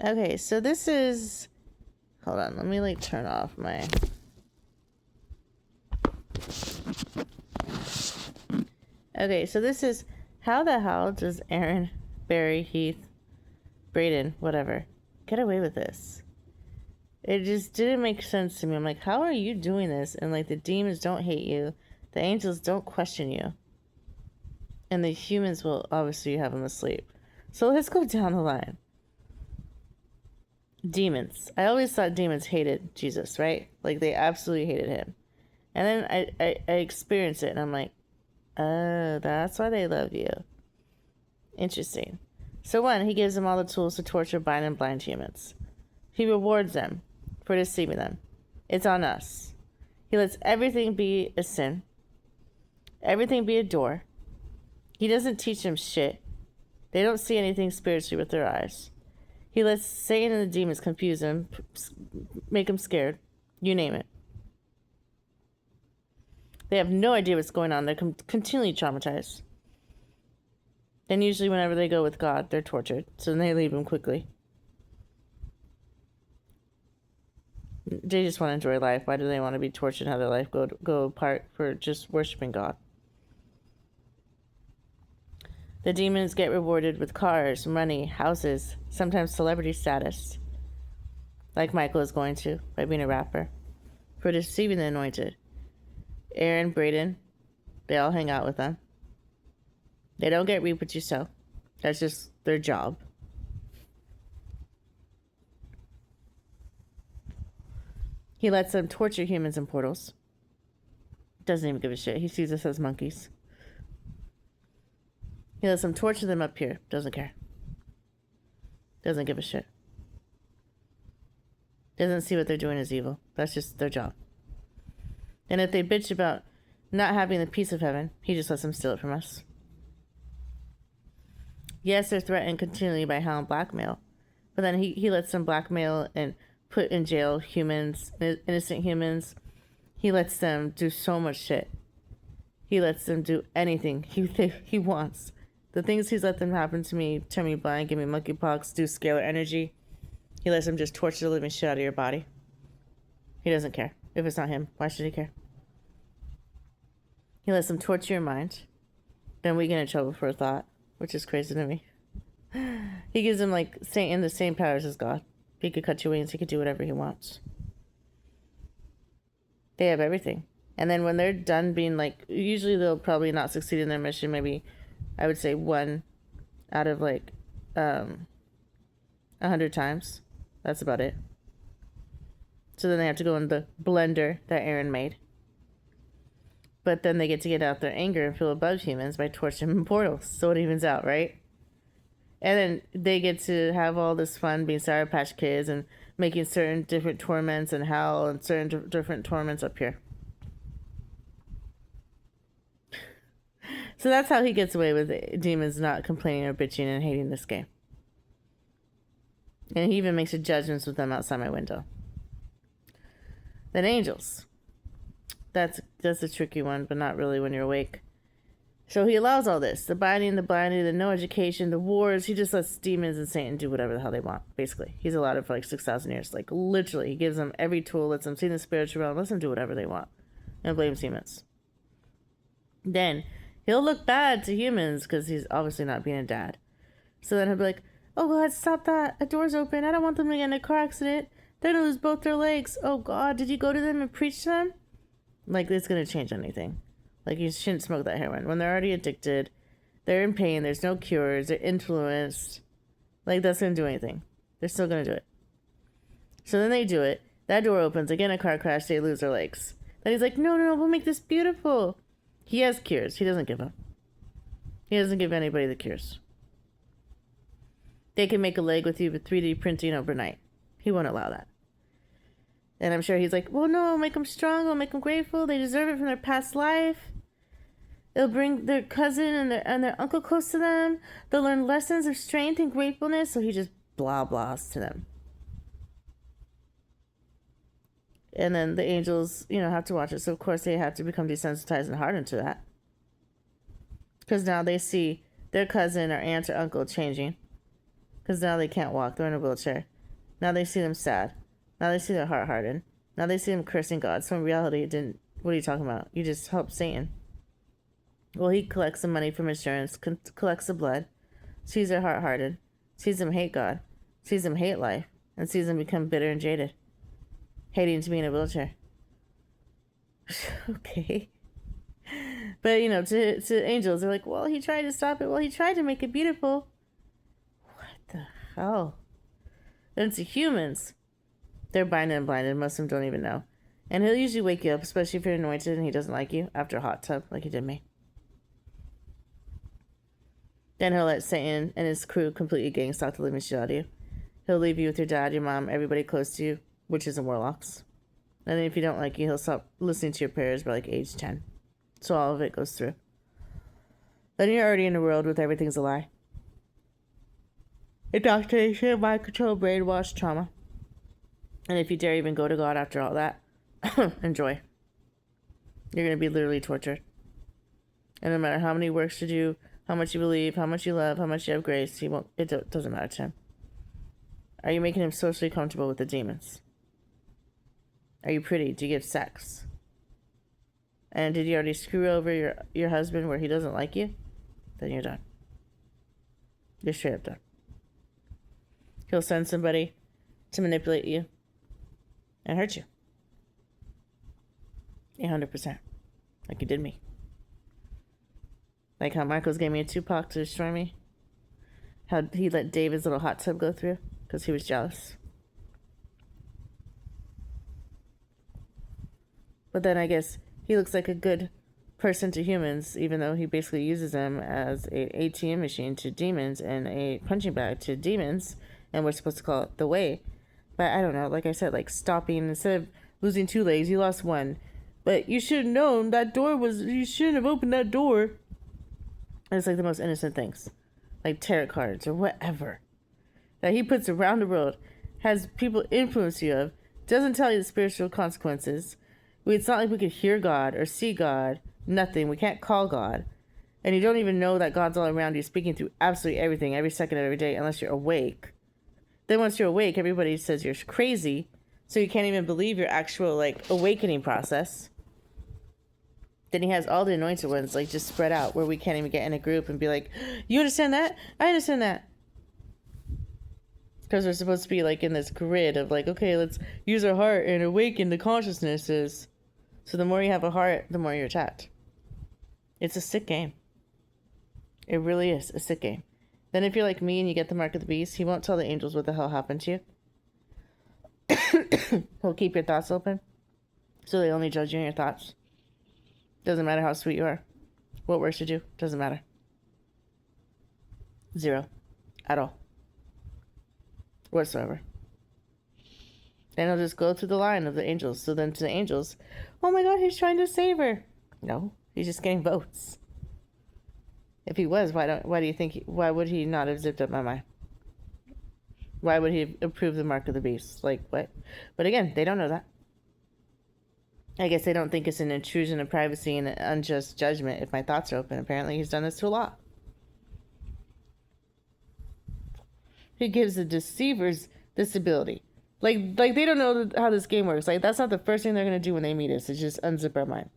Okay, so this is... Hold on, let me like turn off my... Okay, so this is... How the hell does Aaron, Barry, Heath, Brayden, whatever, get away with this? It just didn't make sense to me. I'm like, how are you doing this? And like, the demons don't hate you. The angels don't question you. And the humans will obviously have them asleep. So let's go down the line. Demons. I always thought demons hated Jesus, right? Like, they absolutely hated him. And then I experienced it, and I'm like, oh, that's why they love you. Interesting. So one, he gives them all the tools to torture, bind, and blind humans. He rewards them for deceiving them. It's on us. He lets everything be a sin. Everything be a door. He doesn't teach them shit. They don't see anything spiritually with their eyes. He lets Satan and the demons confuse them, make them scared. You name it. They have no idea what's going on. They're continually traumatized. And usually whenever they go with God, they're tortured. So then they leave him quickly. They just want to enjoy life. Why do they want to be tortured and have their life go apart for just worshiping God? The demons get rewarded with cars, money, houses, sometimes celebrity status. Like Michael is going to, by being a rapper. For deceiving the anointed. Aaron, Brayden, they all hang out with them. They don't get reap what you sow. That's just their job. He lets them torture humans in portals. Doesn't even give a shit. He sees us as monkeys. He lets them torture them up here. Doesn't care. Doesn't give a shit. Doesn't see what they're doing as evil. That's just their job. And if they bitch about not having the peace of heaven, he just lets them steal it from us. Yes, they're threatened continually by hell and blackmail. But then he lets them blackmail and put in jail humans, innocent humans. He lets them do so much shit. He lets them do anything he wants. The things he's let them happen to me, turn me blind, give me monkeypox, do scalar energy. He lets them just torture the living shit out of your body. He doesn't care. If it's not him, why should he care? He lets them torture your mind. Then we get in trouble for a thought, which is crazy to me. He gives them, like, Satan the same powers as God. He could cut your wings. He could do whatever he wants. They have everything. And then when they're done being, like, usually they'll probably not succeed in their mission. Maybe, I would say 1 out of, like, 100 times. That's about it. So then they have to go in the blender that Aaron made. But then they get to get out their anger and feel above humans by torching them in portals. So it evens out, right? And then they get to have all this fun being Sour Patch Kids and making certain different torments in hell and certain different torments up here. So that's how he gets away with demons not complaining or bitching and hating this game. And he even makes judgments with them outside my window. Then angels. That's a tricky one, but not really when you're awake. So he allows all this. The binding, the blinding, the no education, the wars. He just lets demons and Satan do whatever the hell they want, basically. He's allowed it for like 6,000 years. Like, literally, he gives them every tool, lets them see the spiritual realm, lets them do whatever they want. And blames humans. Then, he'll look bad to humans because he's obviously not being a dad. So then he'll be like, oh God, stop that. A door's open. I don't want them to get in a car accident. They're going to lose both their legs. Oh God, did you go to them and preach to them? Like, it's going to change anything. Like, you shouldn't smoke that heroin. When they're already addicted, they're in pain, there's no cures, they're influenced. Like, that's going to do anything. They're still going to do it. So then they do it. That door opens. Again, a car crash. They lose their legs. Then he's like, no, we'll make this beautiful. He has cures. He doesn't give them. He doesn't give anybody the cures. They can make a leg with you with 3D printing overnight. He won't allow that. And I'm sure he's like, well, no, I'll make them strong. I'll make them grateful. They deserve it from their past life. They'll bring their cousin and their uncle close to them. They'll learn lessons of strength and gratefulness. So he just blah blahs to them. And then the angels, have to watch it. So of course they have to become desensitized and hardened to that. Because now they see their cousin or aunt or uncle changing. Because now they can't walk. They're in a wheelchair. Now they see them sad. Now they see their heart hardened. Now they see them cursing God. So in reality, it didn't. What are you talking about? You just helped Satan. Well, he collects the money from insurance, collects the blood, sees their heart hardened, sees them hate God, sees them hate life, and sees them become bitter and jaded, hating to be in a wheelchair. Okay. But, you know, to angels, they're like, well, he tried to stop it. Well, he tried to make it beautiful. What the hell? Then to humans, they're blinded and blinded. Most of them don't even know. And he'll usually wake you up, especially if you're anointed and he doesn't like you, after a hot tub, like he did me. Then he'll let Satan and his crew completely gang stalk the living shit out of you. He'll leave you with your dad, your mom, everybody close to you, witches and warlocks. And then if you don't like you, he'll stop listening to your prayers by like age 10. So all of it goes through. Then you're already in a world with everything's a lie. Indoctrination, mind control, brainwash, trauma. And if you dare even go to God after all that, enjoy. You're going to be literally tortured. And no matter how many works you do, how much you believe, how much you love, how much you have grace, he won't. It doesn't matter to him. Are you making him socially comfortable with the demons? Are you pretty? Do you give sex? And did you already screw over your husband where he doesn't like you? Then you're done. You're straight up done. He'll send somebody to manipulate you and hurt you. 100%. Like you did me. Like how Marcos gave me a Tupac to destroy me. How he let David's little hot tub go through because he was jealous. But then I guess he looks like a good person to humans, even though he basically uses them as an ATM machine to demons and a punching bag to demons. And we're supposed to call it the way. But I don't know. Like I said, like stopping, instead of losing 2 legs, you lost 1. But you should have known that door was, you shouldn't have opened that door. And it's like the most innocent things. Like tarot cards or whatever. That he puts around the world. Has people influence you of. Doesn't tell you the spiritual consequences. It's not like we could hear God or see God. Nothing. We can't call God. And you don't even know that God's all around you speaking through absolutely everything, every second of every day, unless you're awake. Then once you're awake, everybody says you're crazy. So you can't even believe your actual, like, awakening process. Then he has all the anointed ones, like, just spread out where we can't even get in a group and be like, you understand that? I understand that. Because we're supposed to be, like, in this grid of, like, okay, let's use our heart and awaken the consciousnesses. So the more you have a heart, the more you're attacked. It's a sick game. It really is a sick game. Then if you're like me and you get the mark of the beast, he won't tell the angels what the hell happened to you. He'll keep your thoughts open. So they only judge you in your thoughts. Doesn't matter how sweet you are. What works you do. Doesn't matter. 0. At all. Whatsoever. And he'll just go through the line of the angels. So then to the angels, oh my God, he's trying to save her. No, he's just getting votes. If he was, why do you think, why would he not have zipped up my mind? Why would he approve the mark of the beast? Like, what? But again, they don't know that. I guess they don't think it's an intrusion of privacy and an unjust judgment if my thoughts are open. Apparently, he's done this to a lot. He gives the deceivers this ability. Like they don't know how this game works. Like, that's not the first thing they're going to do when they meet us. It's just unzip our mind.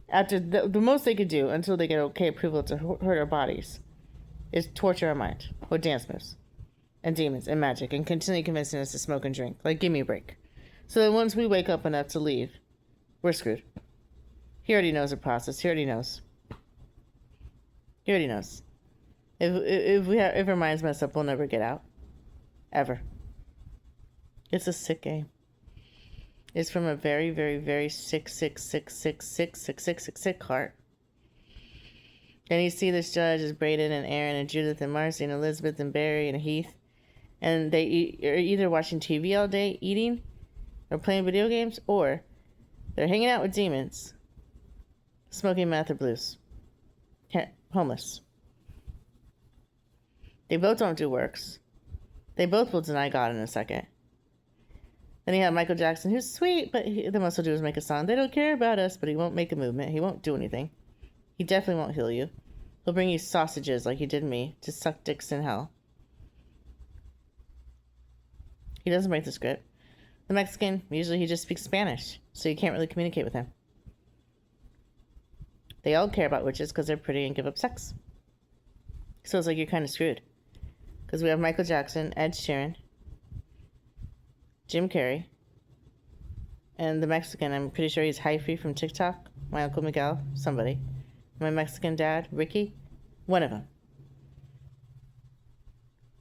After the most they could do until they get okay approval to hurt our bodies is torture our mind with dance moves and demons and magic and continue convincing us to smoke and drink. Like, give me a break. So that once we wake up enough to leave, we're screwed. He already knows the process. He already knows. He already knows. If our minds mess up, we'll never get out. Ever. It's a sick game. It's from a very, very, very sick heart. And you see this judge is Braden and Aaron and Judith and Marcy and Elizabeth and Barry and Heath. And they are either watching TV all day, eating, or playing video games, or they're hanging out with demons, smoking meth or blues, homeless. They both don't do works. They both will deny God in a second. Then you have Michael Jackson, who's sweet, but the most he'll do is make a song. They don't care about us, but he won't make a movement. He won't do anything. He definitely won't heal you. He'll bring you sausages like he did me to suck dicks in hell. He doesn't break the script. The Mexican, usually he just speaks Spanish, so you can't really communicate with him. They all care about witches because they're pretty and give up sex. So it's like you're kind of screwed. Because we have Michael Jackson, Ed Sheeran, Jim Carrey, and the Mexican, I'm pretty sure he's Hyphy from TikTok, my Uncle Miguel, somebody. My Mexican dad, Ricky, one of them.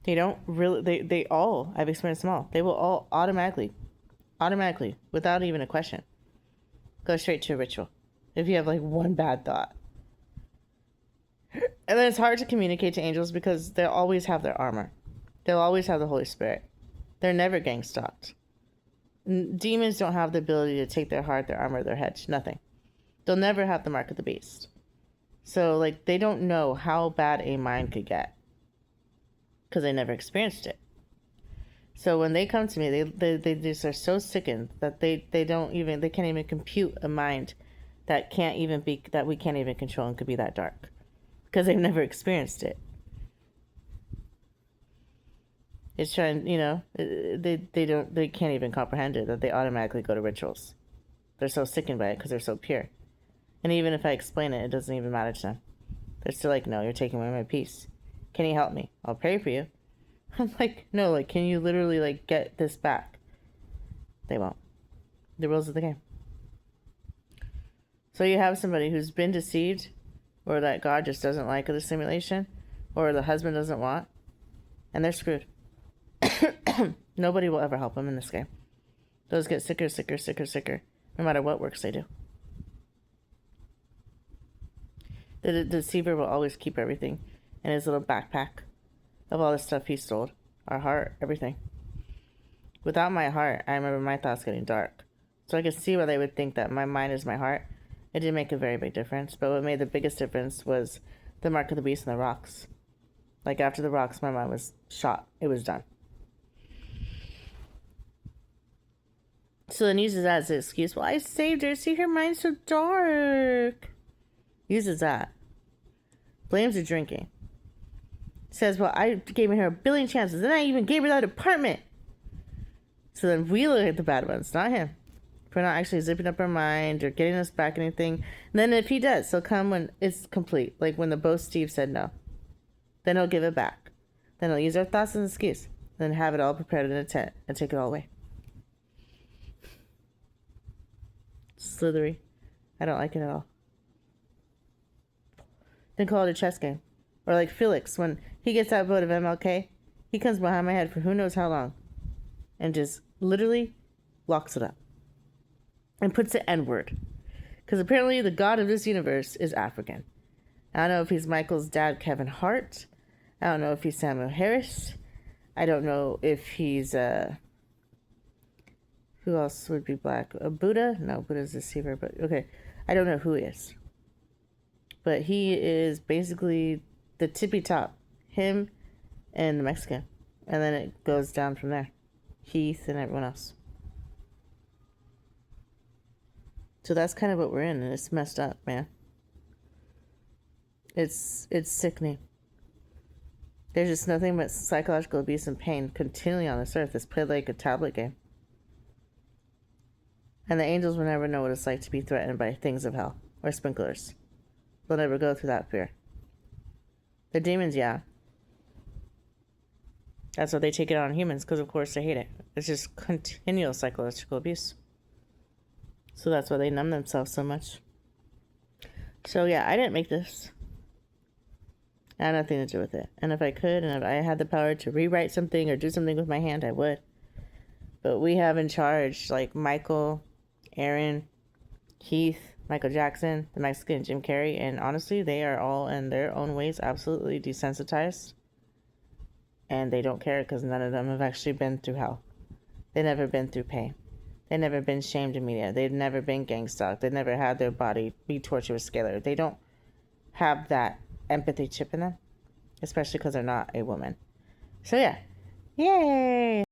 They don't really, they all, I've experienced them all, they will all automatically, without even a question, go straight to a ritual. If you have like one bad thought. And then it's hard to communicate to angels because they'll always have their armor. They'll always have the Holy Spirit. They're never gang stalked. Demons don't have the ability to take their heart, their armor, their hedge. Nothing. They'll never have the mark of the beast. So, like, they don't know how bad a mind could get. Because they never experienced it. So when they come to me, they just are so sickened that they can't even compute a mind that we can't even control and could be that dark. Because they've never experienced it. It's trying, they can't even comprehend it, that they automatically go to rituals. They're so sickened by it because they're so pure. And even if I explain it, it doesn't even matter to them. They're still like, no, you're taking away my peace. Can you help me? I'll pray for you. I'm like, no, like, can you literally, like, get this back? They won't. The rules of the game. So you have somebody who's been deceived, or that God just doesn't like the simulation, or the husband doesn't want, and they're screwed. Nobody will ever help them in this game. Those get sicker, no matter what works they do. The deceiver will always keep everything in his little backpack of all the stuff he stole. Our heart, everything. Without my heart, I remember my thoughts getting dark. So I could see why they would think that my mind is my heart. It didn't make a very big difference, but what made the biggest difference was the mark of the beast and the rocks. Like, after the rocks, my mind was shot. It was done. So then uses that as an excuse. Well, I saved her. See, her mind's so dark. Uses that. Blames the drinking. Says, well, I gave her 1 billion chances. Then I even gave her that apartment. So then we look at the bad ones, not him. For not actually zipping up our mind or getting us back anything. And then if he does, he'll come when it's complete. Like when the Bo Steve said no. Then he'll give it back. Then he'll use our thoughts as an excuse. Then have it all prepared in a tent and take it all away. Slithery. I don't like it at all. Then call it a chess game. Or like Felix, when he gets that vote of MLK, he comes behind my head for who knows how long. And just literally locks it up. And puts the N-word. Because apparently the god of this universe is African. I don't know if he's Michael's dad, Kevin Hart. I don't know if he's Samuel Harris. I don't know if he's, who else would be black? Buddha? No, Buddha's a deceiver, but okay. I don't know who he is. But he is basically the tippy top. Him and the Mexican. And then it goes down from there. Heath and everyone else. So that's kind of what we're in, and it's messed up, man. It's sickening. There's just nothing but psychological abuse and pain continually on this earth. It's played like a tablet game. And the angels will never know what it's like to be threatened by things of hell or sprinklers. They'll never go through that fear. The demons, yeah. That's why they take it out on humans, because of course they hate it. It's just continual psychological abuse. So that's why they numb themselves so much. So yeah, I didn't make this. I had nothing to do with it. And if I could, and if I had the power to rewrite something or do something with my hand, I would. But we have in charge, like Michael, Aaron, Keith, Michael Jackson, the Mexican, Jim Carrey, and honestly, they are all in their own ways absolutely desensitized. And they don't care because none of them have actually been through hell. They've never been through pain. They've never been shamed in media. They've never been gang stalked. They've never had their body be tortured with scalar. They don't have that empathy chip in them, especially because they're not a woman. So yeah, yay!